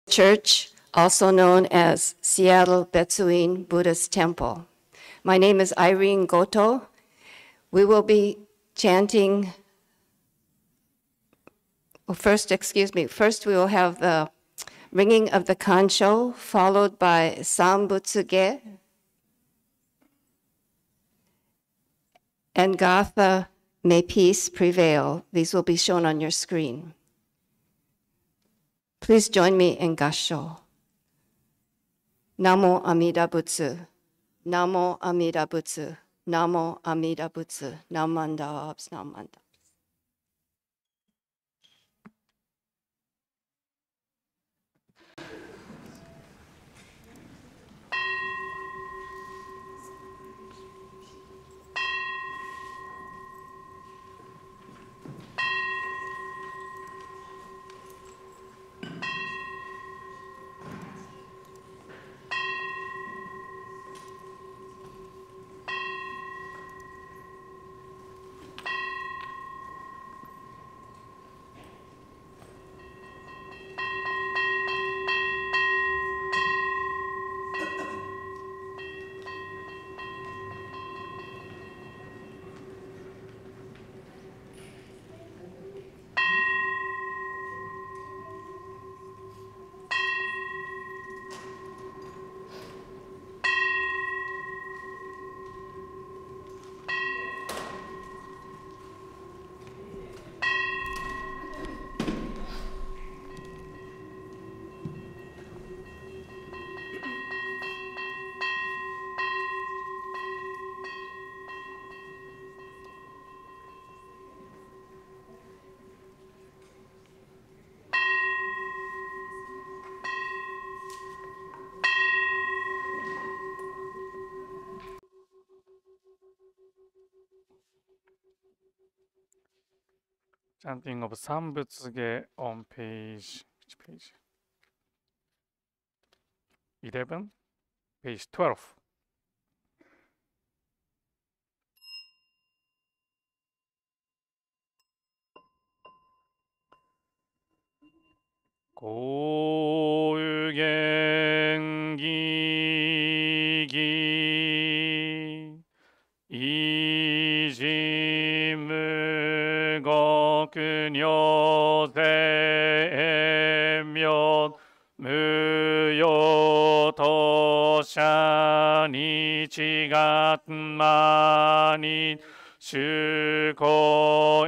Church, also known as Seattle Betsuin Buddhist Temple. My name is Irene Goto. We will be chanting, first we will have the ringing of the kancho, followed by Sambutsuge and Gatha, May Peace Prevail. These will be shown on your screen. Please join me in Gassho. Namo Amida Butsu, Namo Amida Butsu, Namo Amida Butsu, Namanda Abs, Namanda. Chanting of Sambutsuge on page, which page? 11? Page 12. Kou gengi gi iji mugoku nyo zeimyo muyo tosha nichigatma ni shuko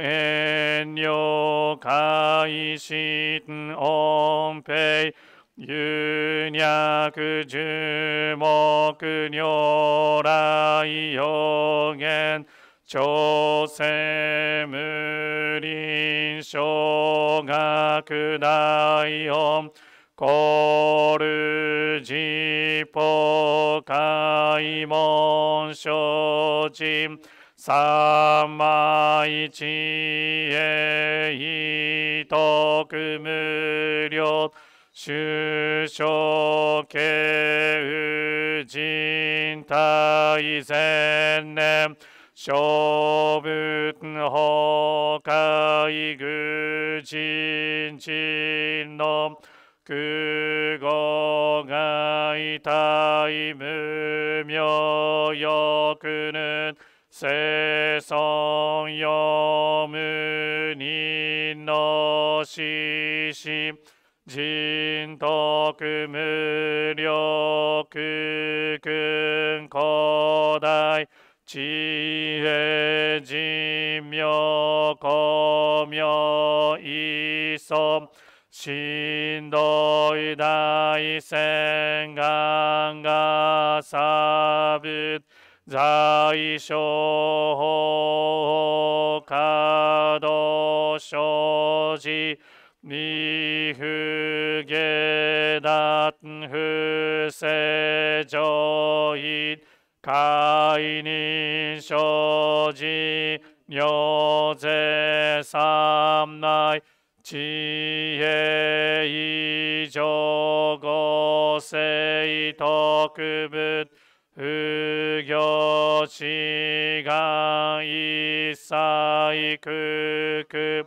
enyo kaishin onpei yunyaku jumoku nyorai yogen chosei murin shogaku daion koru jippo kaimon shojin Samai chie itoku muryo shushoke ujin tai zennen shobun hokai gujin jin no kugo ga itai mumyo yokunun se son yomu ni no shishi jin toku muryo kukun kodai chie jimyo komyo iso shindoi dai sengan ga sabut在所可動生じ二不下脱不正上位解任生じ如是三内知恵以上五世特別不行志願一切空空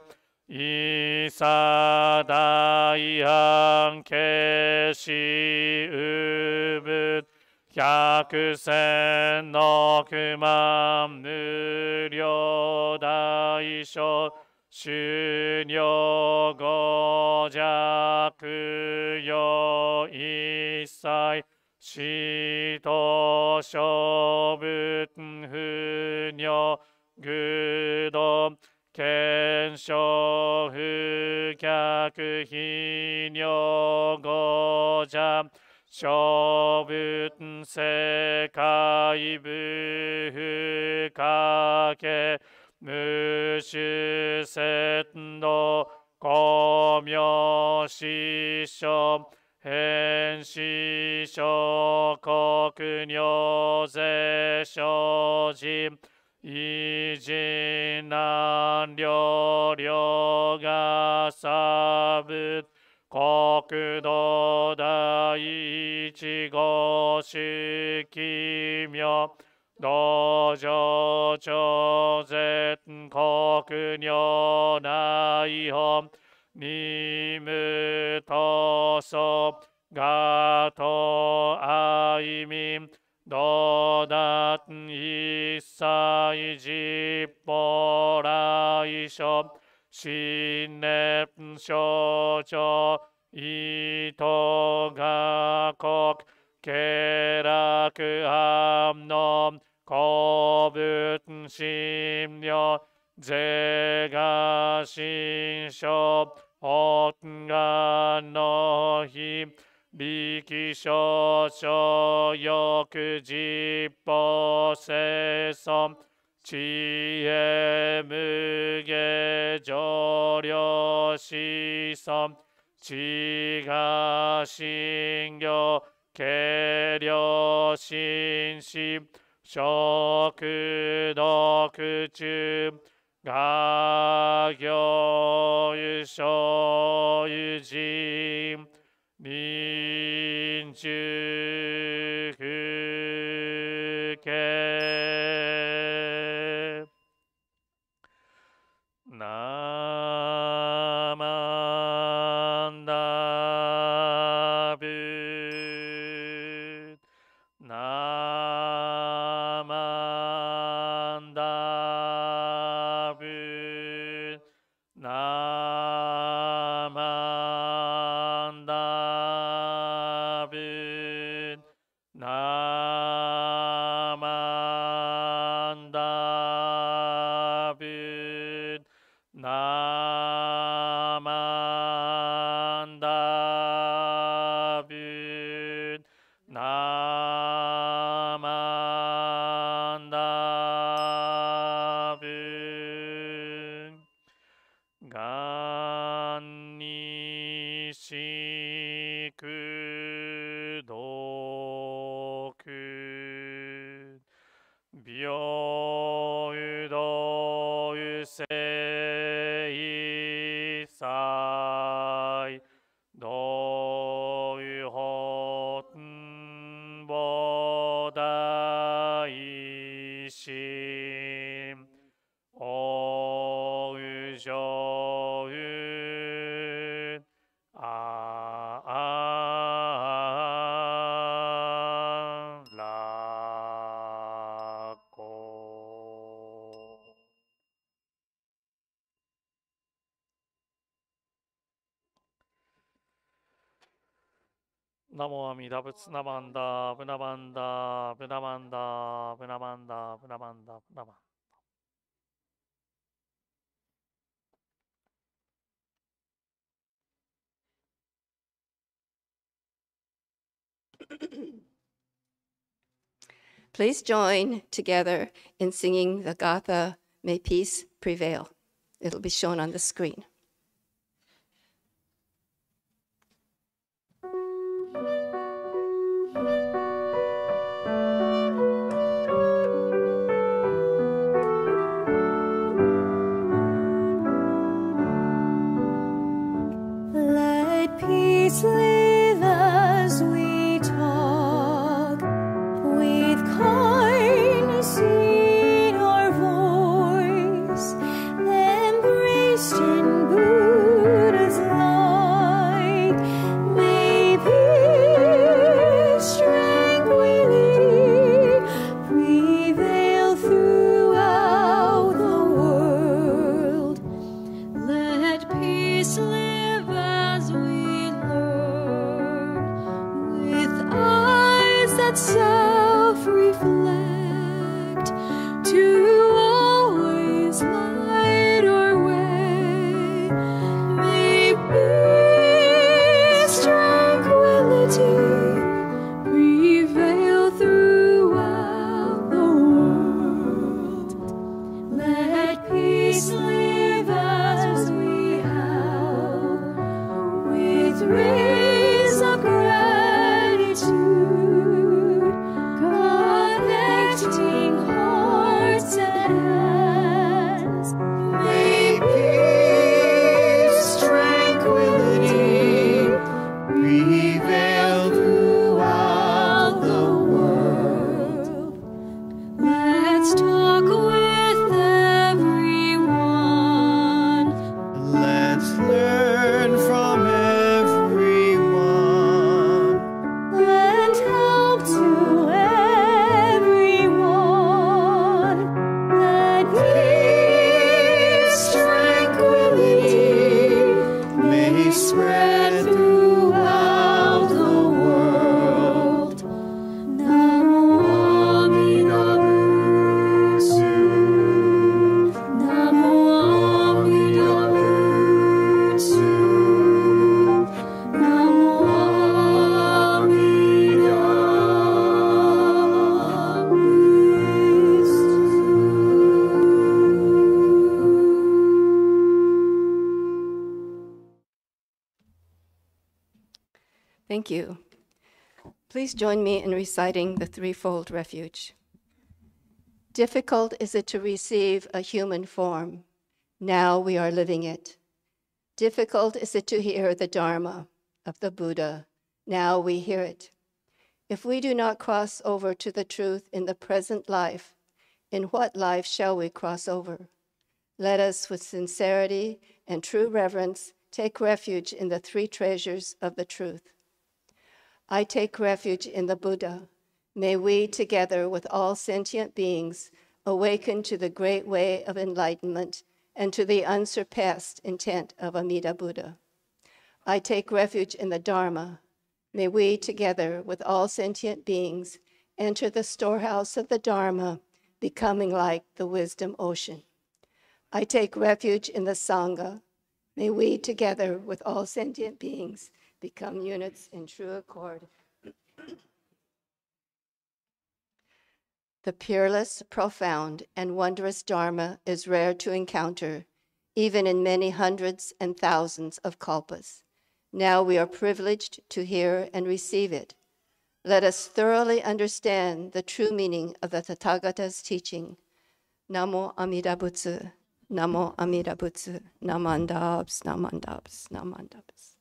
イサダイハンケシウブ百千の九万無料大小修行五弱よ一切死と小仏不尿愚道検証不客非尿五者小仏世界部不可け無種節度公明師匠変師匠国尿税生人偉人難量量が差仏国土第一号式妙道場超絶国尿内本任務闘争ガト愛民道達一切実法来所新年象徴伊藤が国慶楽安の古仏神妙是が神書本願の日力少々欲実法生存知恵無下上量子孫知が信行軽量心死食毒中画行輸所有人臨終不敬ナマンダブナマンダブナマンダブナマンダブナマンダブナマンダブがんにしくどく病道生祭道法菩提心おうじょうあらこナモアミダ仏ナマンダブナマンダブナマンダブナマンダブナマンダブナマンPlease join together in singing the Gatha, May Peace Prevail. It'll be shown on the screen. Let peace live as we talk, with kindness in our voice, embraced in hands. May peace, tranquility prevail throughout the world. Let's talk with everyone. Let's learn from everyone. Lend help to everyone. Let Peace, tranquility may spread throughout the world. Namo Amida Butsu. Namo Amida Butsu. Namo Amida Thank you. Please join me in reciting the threefold refuge. Difficult is it to receive a human form. Now we are living it. Difficult is it to hear the Dharma of the Buddha. Now we hear it. If we do not cross over to the truth in the present life, in what life shall we cross over? Let us, with sincerity and true reverence, take refuge in the three treasures of the truth. I take refuge in the Buddha. May we, together with all sentient beings, awaken to the great way of enlightenment and to the unsurpassed intent of Amida Buddha. I take refuge in the Dharma. May we, together with all sentient beings, enter the storehouse of the Dharma, becoming like the wisdom ocean. I take refuge in the Sangha. May we, together with all sentient beings, become units in true accord. The peerless, profound, and wondrous Dharma is rare to encounter, even in many hundreds and thousands of kalpas. Now we are privileged to hear and receive it. Let us thoroughly understand the true meaning of the Tathagata's teaching. Namo Amida Butsu, Namo Amida Butsu, Namandabs, Namandabs, Namandabs.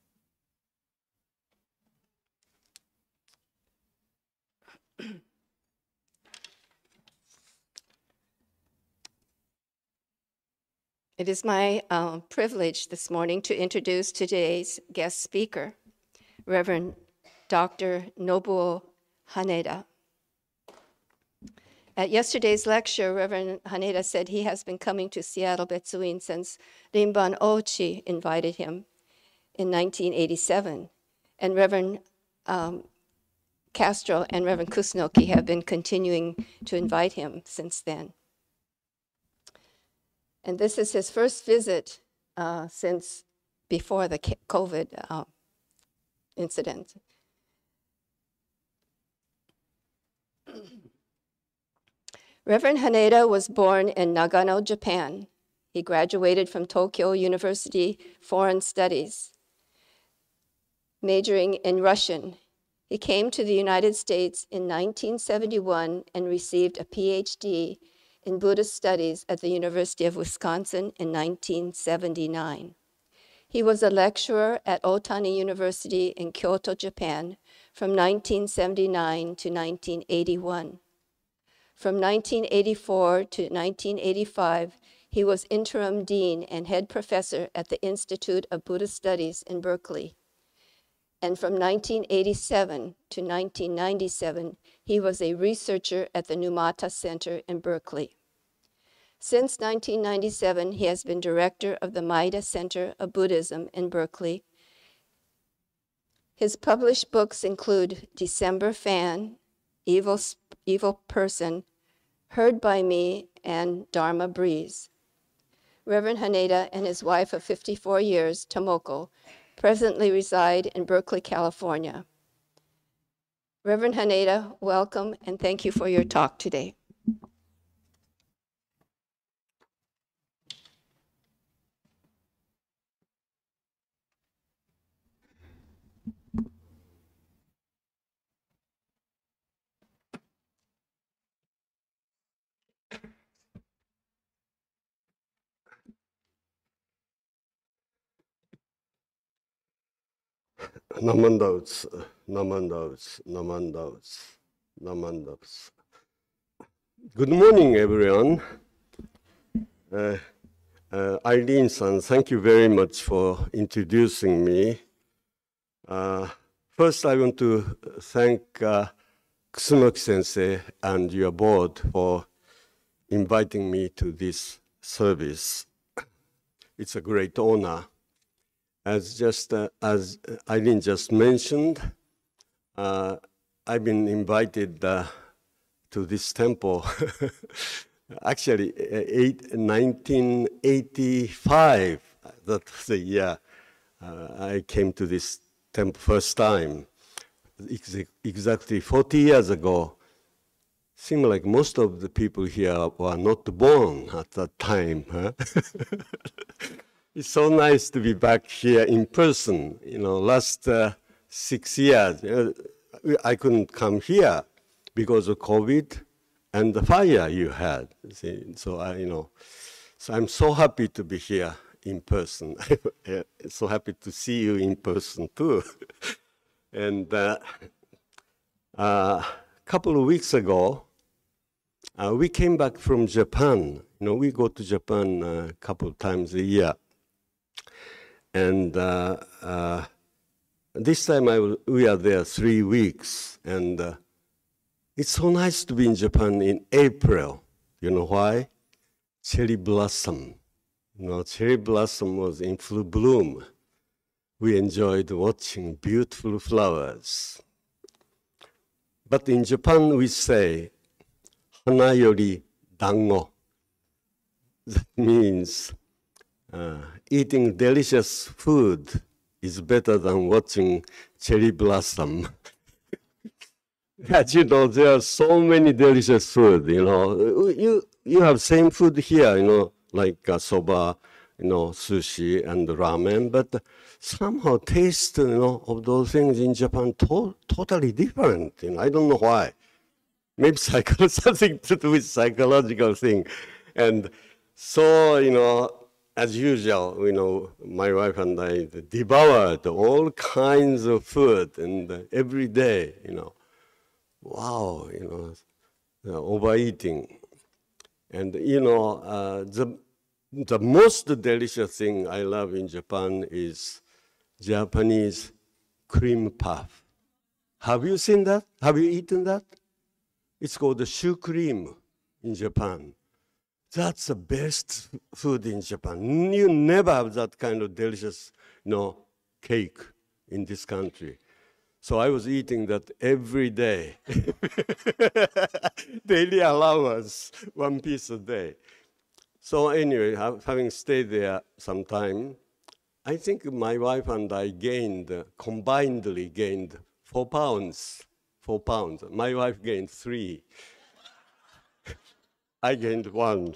It is my privilege this morning to introduce today's guest speaker, Reverend Dr. Nobuo Haneda. At yesterday's lecture, Reverend Haneda said he has been coming to Seattle Betsuin since Rinban Ochi invited him in 1987. And Reverend Castro and Reverend Kusunoki have been continuing to invite him since then. And this is his first visit since before the COVID incident. Reverend Haneda was born in Nagano, Japan. He graduated from Tokyo University Foreign Studies, majoring in Russian. He came to the United States in 1971 and received a PhD in Buddhist studies at the University of Wisconsin in 1979. He was a lecturer at Otani University in Kyoto, Japan from 1979 to 1981. From 1984 to 1985, he was interim dean and head professor at the Institute of Buddhist Studies in Berkeley. And from 1987 to 1997, he was a researcher at the Numata Center in Berkeley. Since 1997, he has been director of the Maida Center of Buddhism in Berkeley. His published books include December Fan, Evil Person, Heard by Me, and Dharma Breeze. Reverend Haneda and his wife of 54 years, Tomoko, presently reside in Berkeley, California. Reverend Haneda, welcome and thank you for your talk today. Namandavs, Namandavs, Namandavs, Namandavs. Good morning, everyone. Eileen-san, thank you very much for introducing me. First, I want to thank Kusunoki Sensei and your board for inviting me to this service. It's a great honor. As Eileen just mentioned, I've been invited to this temple. Actually, 1985, that was the year I came to this temple first time. Exactly 40 years ago. Seemed like most of the people here were not born at that time. Huh? It's so nice to be back here in person. You know, last 6 years, I couldn't come here because of COVID and the fire you had. See? So so I'm so happy to be here in person. So happy to see you in person too. And a couple of weeks ago, we came back from Japan. You know, we go to Japan a couple of times a year. And this time we are there 3 weeks. And it's so nice to be in Japan in April. You know why? Cherry blossom. You know, cherry blossom was in full bloom. We enjoyed watching beautiful flowers. But in Japan we say, hana yori dango. That means eating delicious food is better than watching cherry blossom. As you know, there are so many delicious food, you know. You have same food here, you know, like soba, you know, sushi and ramen, but somehow taste, you know, of those things in Japan totally different. You know, I don't know why. Maybe something to do with psychological thing. And so, you know, as usual, you know, my wife and I devoured all kinds of food and every day, you know. Wow, you know, overeating. And, you know, the most delicious thing I love in Japan is Japanese cream puff. Have you seen that? Have you eaten that? It's called the shu cream in Japan. That's the best food in Japan. You never have that kind of delicious, you know, cake in this country. So I was eating that every day. Daily allowance, 1 piece a day. So anyway, having stayed there some time, I think my wife and I combinedly gained 4 pounds. 4 pounds. My wife gained 3. I gained 1.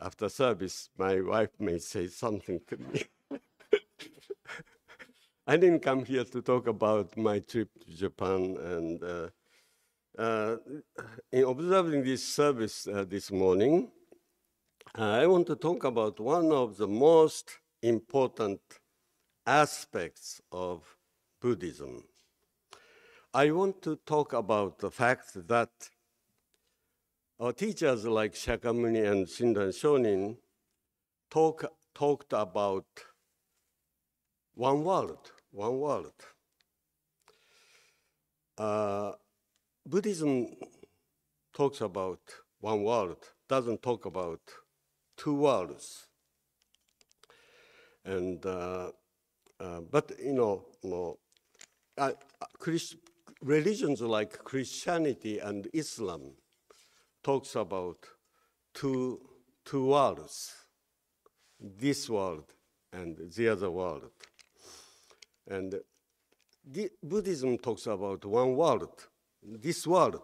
After service, my wife may say something to me. I didn't come here to talk about my trip to Japan, and in observing this service this morning, I want to talk about one of the most important aspects of Buddhism. I want to talk about the fact that our teachers like Shakyamuni and Shinran Shonin talked about one world. Buddhism talks about one world, doesn't talk about 2 worlds. And but you know, religions like Christianity and Islam talks about two worlds, this world and the other world. And Buddhism talks about one world, this world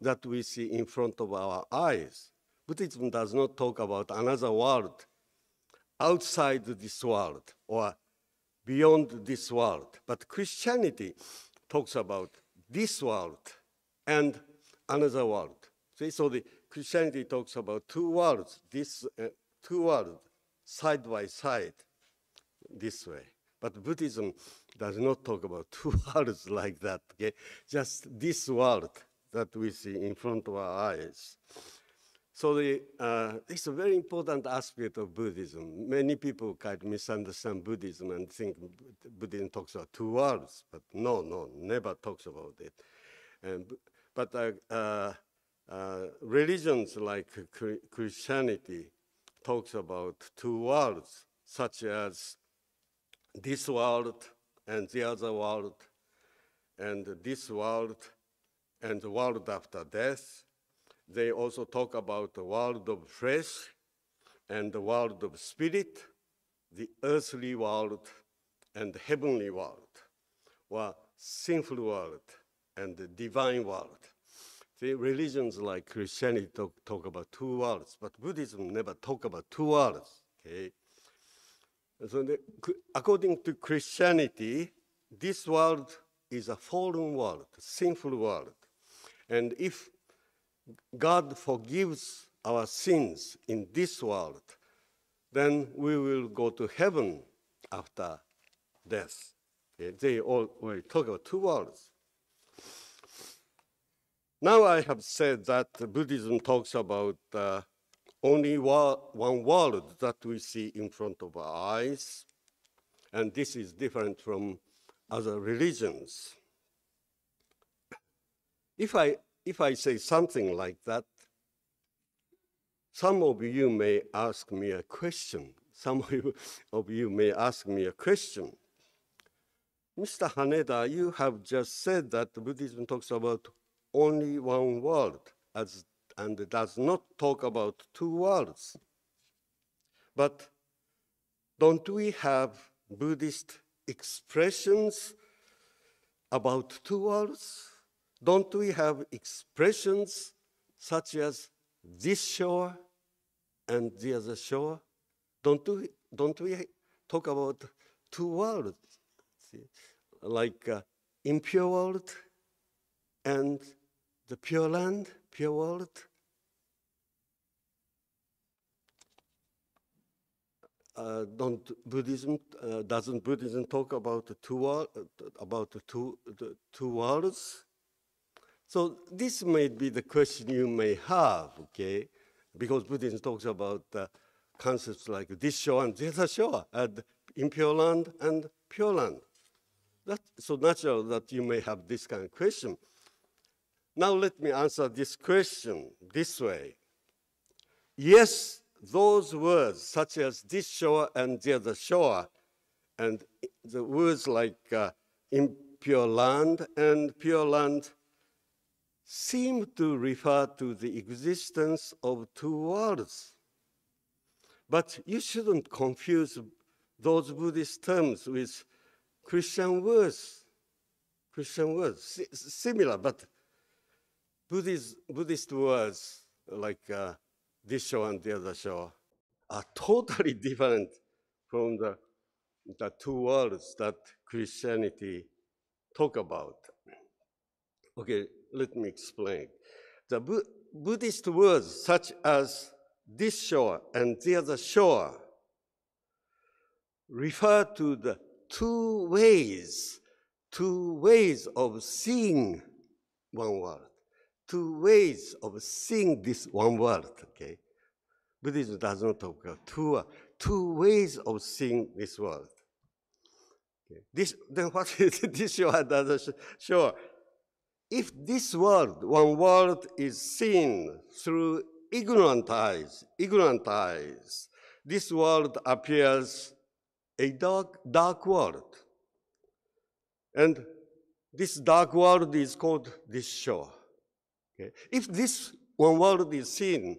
that we see in front of our eyes. Buddhism does not talk about another world outside this world or beyond this world. But Christianity talks about this world and another world. See, so the Christianity talks about 2 worlds, 2 worlds side by side, this way. But Buddhism does not talk about two worlds like that, okay? Just this world that we see in front of our eyes. So it's a very important aspect of Buddhism. Many people kind of misunderstand Buddhism and think Buddhism talks about two worlds, but no, never talks about it. But religions like Christianity talks about two worlds, such as this world and the other world, and this world and the world after death. They also talk about the world of flesh and the world of spirit, the earthly world and the heavenly world, or sinful world and the divine world. The religions like Christianity talk about two worlds, but Buddhism never talk about two worlds, okay? So according to Christianity, this world is a fallen world, a sinful world. And if God forgives our sins in this world, then we will go to heaven after death. Okay? They all talk about two worlds. Now I have said that Buddhism talks about only one world that we see in front of our eyes, and this is different from other religions. If I say something like that, some of you may ask me a question. Some of you may ask me a question. Mr. Haneda, you have just said that Buddhism talks about only one world and does not talk about two worlds. But don't we have Buddhist expressions about two worlds? Don't we have expressions such as this shore and the other shore? Don't we talk about two worlds? See? Like impure world and the pure land, pure world? Doesn't Buddhism talk about the two worlds? So this may be the question you may have, okay? Because Buddhism talks about concepts like this shore and the other shore, and impure land and pure land. That's so natural that you may have this kind of question. Now let me answer this question this way. Yes, those words such as this shore and the other shore, and the words like impure land and pure land seem to refer to the existence of two worlds. But you shouldn't confuse those Buddhist terms with Christian words. Similar, but Buddhist words like this shore and the other shore are totally different from the two worlds that Christianity talk about. Okay, let me explain. The Buddhist words such as this shore and the other shore refer to the two ways of seeing one world, two ways of seeing this one world, okay? Buddhism does not talk about two ways of seeing this world. Okay. Then what is this shore and the other shore? If this world, one world, is seen through ignorant eyes, this world appears a dark world. And this dark world is called this shore. Okay? If this one world is seen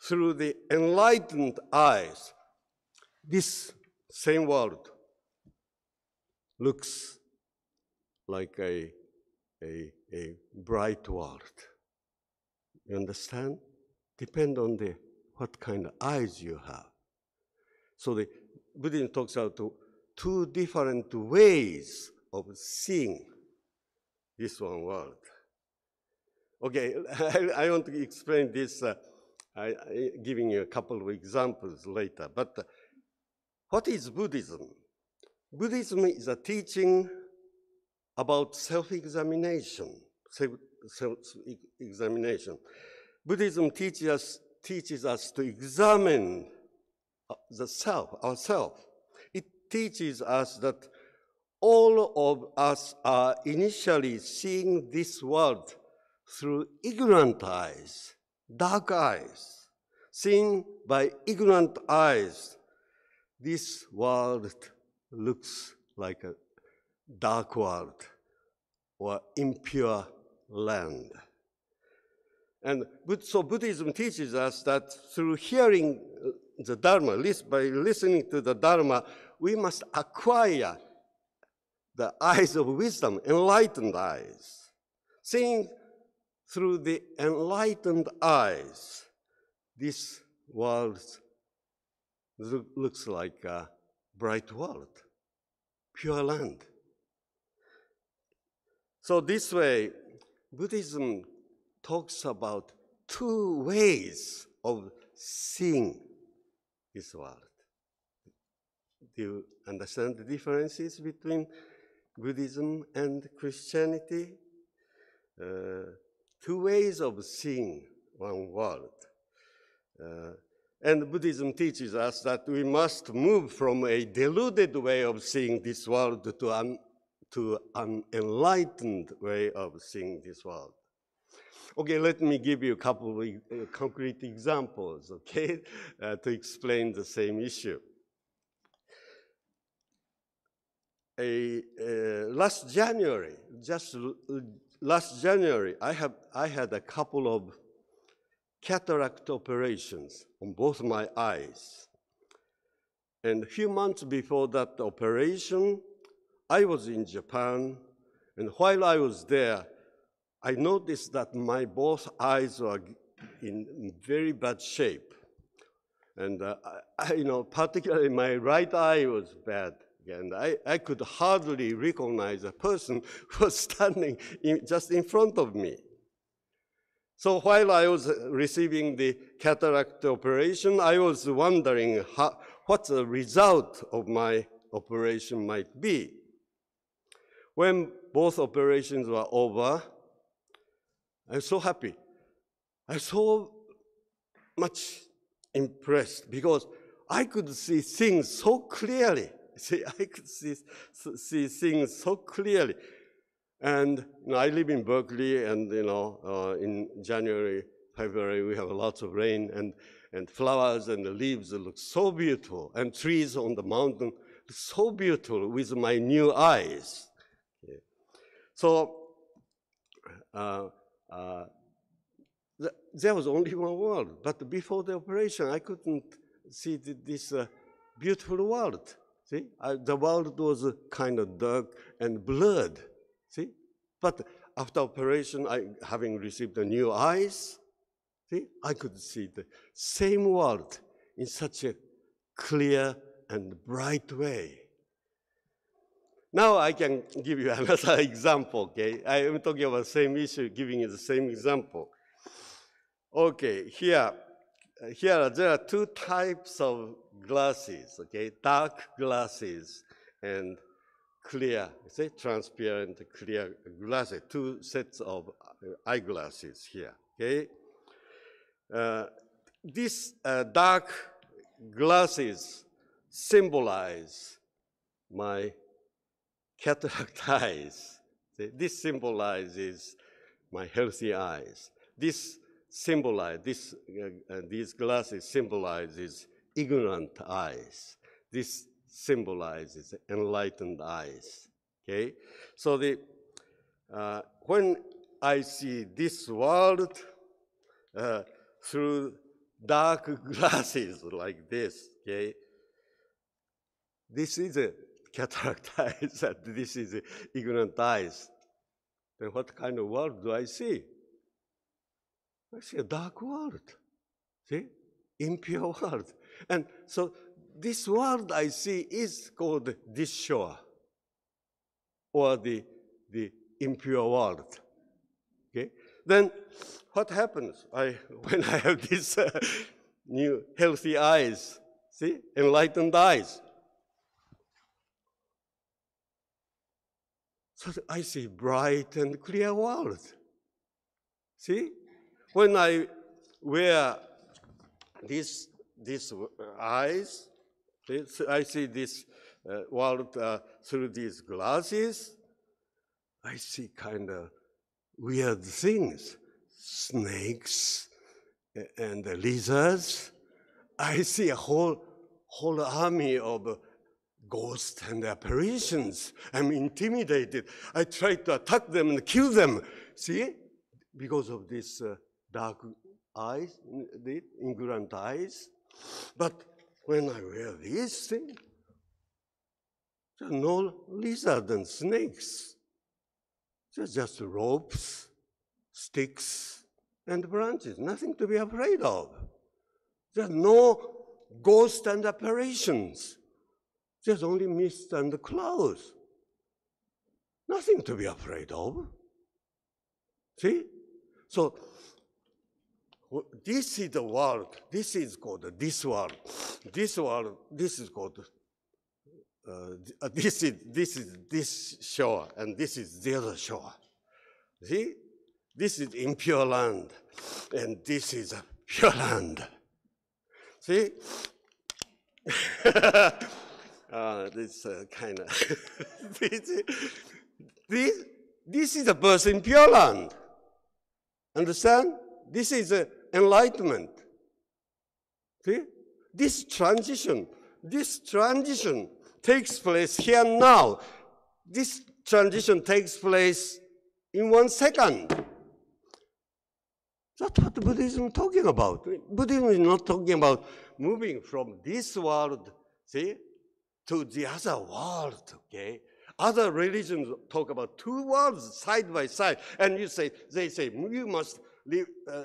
through the enlightened eyes, this same world looks like a bright world. You understand? Depend on what kind of eyes you have. So the Buddhism talks about two different ways of seeing this one world. Okay, I want to explain this, giving you a couple of examples later. But what is Buddhism? Buddhism is a teaching about self-examination. Self-examination. Buddhism teaches us to examine the self, ourselves. It teaches us that all of us are initially seeing this world through ignorant eyes, dark eyes. Seen by ignorant eyes, this world looks like a dark world or impure land. And so Buddhism teaches us that through hearing the Dharma, by listening to the Dharma, we must acquire the eyes of wisdom, enlightened eyes. Seeing through the enlightened eyes, this world looks like a bright world, pure land. So this way, Buddhism talks about two ways of seeing this world. Do you understand the differences between Buddhism and Christianity? Two ways of seeing one world. And Buddhism teaches us that we must move from a deluded way of seeing this world to an enlightened way of seeing this world. Okay, let me give you a couple of concrete examples, okay, to explain the same issue. Last January, I had a couple of cataract operations on both my eyes. And a few months before that operation, I was in Japan, and while I was there, I noticed that my both eyes were in very bad shape. And particularly my right eye was bad. And I could hardly recognize a person who was standing just in front of me. So while I was receiving the cataract operation, I was wondering what the result of my operation might be. When both operations were over, I was so happy. I was so much impressed because I could see things so clearly. I could see things so clearly. And I live in Berkeley, and in January, February, we have lots of rain, and flowers and the leaves look so beautiful, and trees on the mountain look so beautiful with my new eyes. Okay. So there was only one world, but before the operation, I couldn't see this beautiful world. See, the world was kind of dark and blurred. See, but after operation, having received the new eyes, see, I could see the same world in such a clear and bright way. Now I can give you another example. Okay, I am talking about the same issue, giving you the same example. Okay, here there are two types of glasses, okay? Dark glasses and clear, see, transparent, clear glasses, two sets of eyeglasses here, okay? These dark glasses symbolize my cataract eyes. See, this symbolizes my healthy eyes. These glasses symbolizes ignorant eyes. This symbolizes enlightened eyes. Okay, so when I see this world through dark glasses like this, okay, this is a cataract eyes, and this is ignorant eyes. Then what kind of world do I see? I see a dark world, see? Impure world. And so this world I see is called this shore, or the impure world. Okay? Then what happens when I have these new healthy eyes, see? Enlightened eyes. So I see bright and clear world. See? When I wear these eyes, I see this world through these glasses, I see kind of weird things, snakes and lizards. I see a whole army of ghosts and apparitions. I'm intimidated. I try to attack them and kill them. See? Because of this dark eyes, the ignorant eyes. But when I wear these things, there are no lizards and snakes. They're just ropes, sticks, and branches. Nothing to be afraid of. There's no ghosts and apparitions. There's only mist and clouds. Nothing to be afraid of. See? So, this is the world. This is called this world. This world, this is called, this is this shore, and this is the other shore. See? This is impure land, and this is a pure land. See? This kind of this is a birth in Pure Land. Understand? This is enlightenment. See? This transition takes place here and now. This transition takes place in 1 second. That's what Buddhism is talking about. Buddhism is not talking about moving from this world, see, to the other world, okay? Other religions talk about two worlds side by side, and they say, you must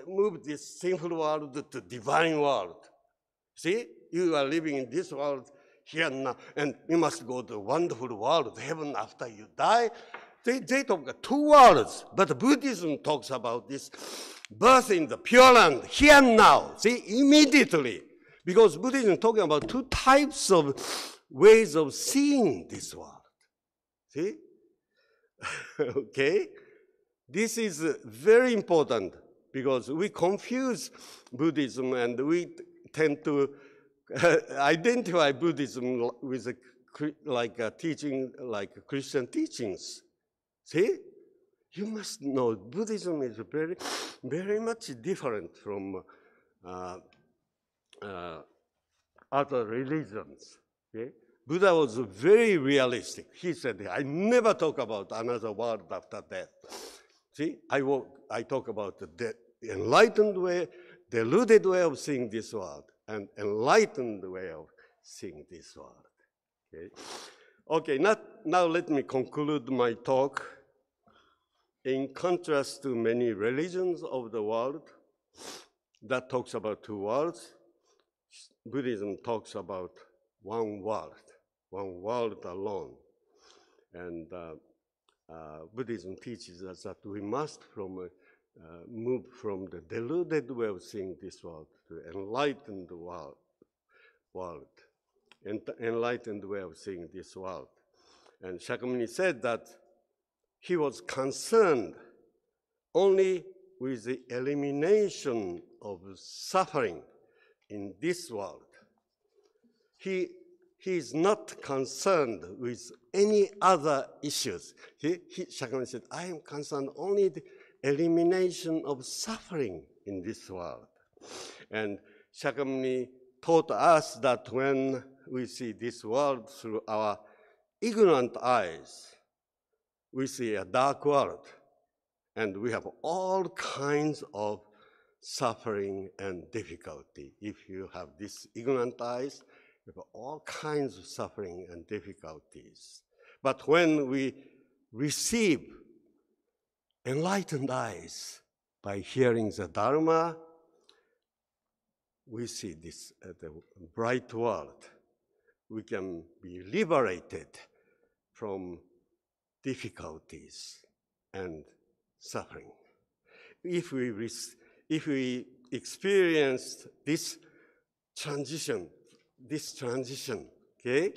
move this sinful world to divine world. See, you are living in this world here and now, and you must go to a wonderful world, heaven after you die. They talk about two worlds, but Buddhism talks about this birth in the Pure Land, here and now, see, immediately. Because Buddhism is talking about two types of ways of seeing this world. See? Okay? This is very important because we confuse Buddhism and we tend to identify Buddhism with teaching like Christian teachings. See? You must know Buddhism is very, very much different from other religions. Okay? Buddha was very realistic. He said, I never talk about another world after death. See, I talk about the enlightened way, deluded way of seeing this world, and enlightened way of seeing this world. Okay, now let me conclude my talk. In contrast to many religions of the world that talks about two worlds, Buddhism talks about one world alone. And Buddhism teaches us that we must move from the deluded way of seeing this world to enlightened world, enlightened way of seeing this world. And Shakyamuni said that he was concerned only with the elimination of suffering in this world. He is not concerned with any other issues. Shakyamuni said, I am concerned only the elimination of suffering in this world. And Shakyamuni taught us that when we see this world through our ignorant eyes, we see a dark world, and we have all kinds of suffering and difficulty. If you have these ignorant eyes, you have all kinds of suffering and difficulties. But when we receive enlightened eyes by hearing the Dharma, we see this the bright world. We can be liberated from difficulties and suffering. If we experience this transition, okay,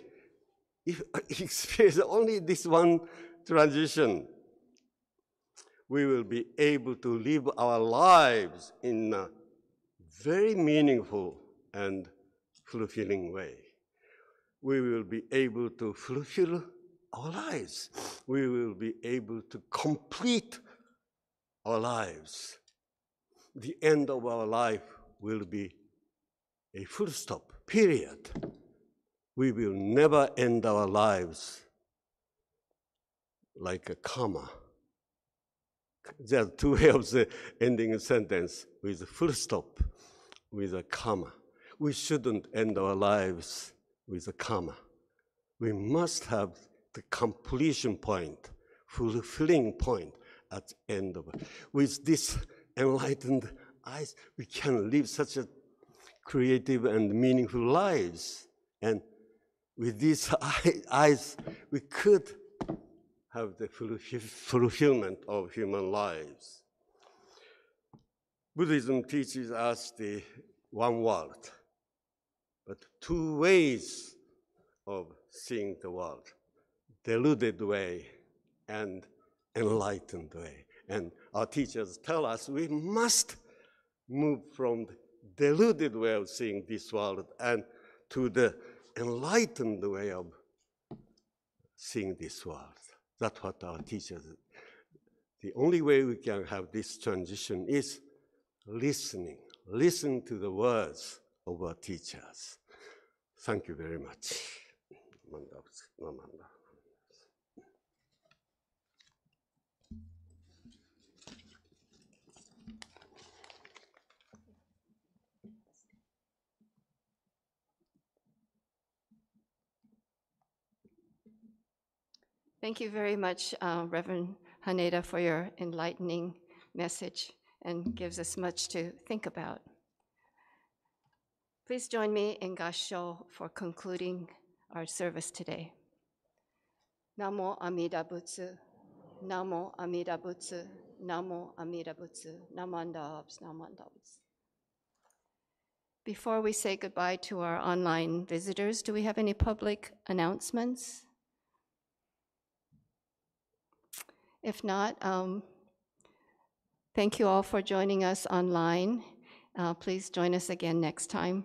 if experience only this one transition, we will be able to live our lives in a very meaningful and fulfilling way. We will be able to fulfill our lives. We will be able to complete our lives. The end of our life will be a full stop, period. We will never end our lives like a comma. There are two ways of ending a sentence, with a full stop, with a comma. We shouldn't end our lives with a comma. We must have the completion point, fulfilling point at the end of it. With this enlightened eyes, we can live such a creative and meaningful lives. And with these eyes, we could have the fulfillment of human lives. Buddhism teaches us the one world, but two ways of seeing the world: deluded way and enlightened way. And our teachers tell us we must move from the deluded way of seeing this world and to the enlightened way of seeing this world. That's what our teachers, the only way we can have this transition is listening. Listen to the words of our teachers. Thank you very much. Thank you very much, Reverend Haneda, for your enlightening message and gives us much to think about. Please join me in Gassho for concluding our service today. Namo Amida Butsu, Namo Amida Butsu, Namo Amida Butsu, Namandabs, Namandabs. Before we say goodbye to our online visitors, do we have any public announcements? If not, thank you all for joining us online. Please join us again next time.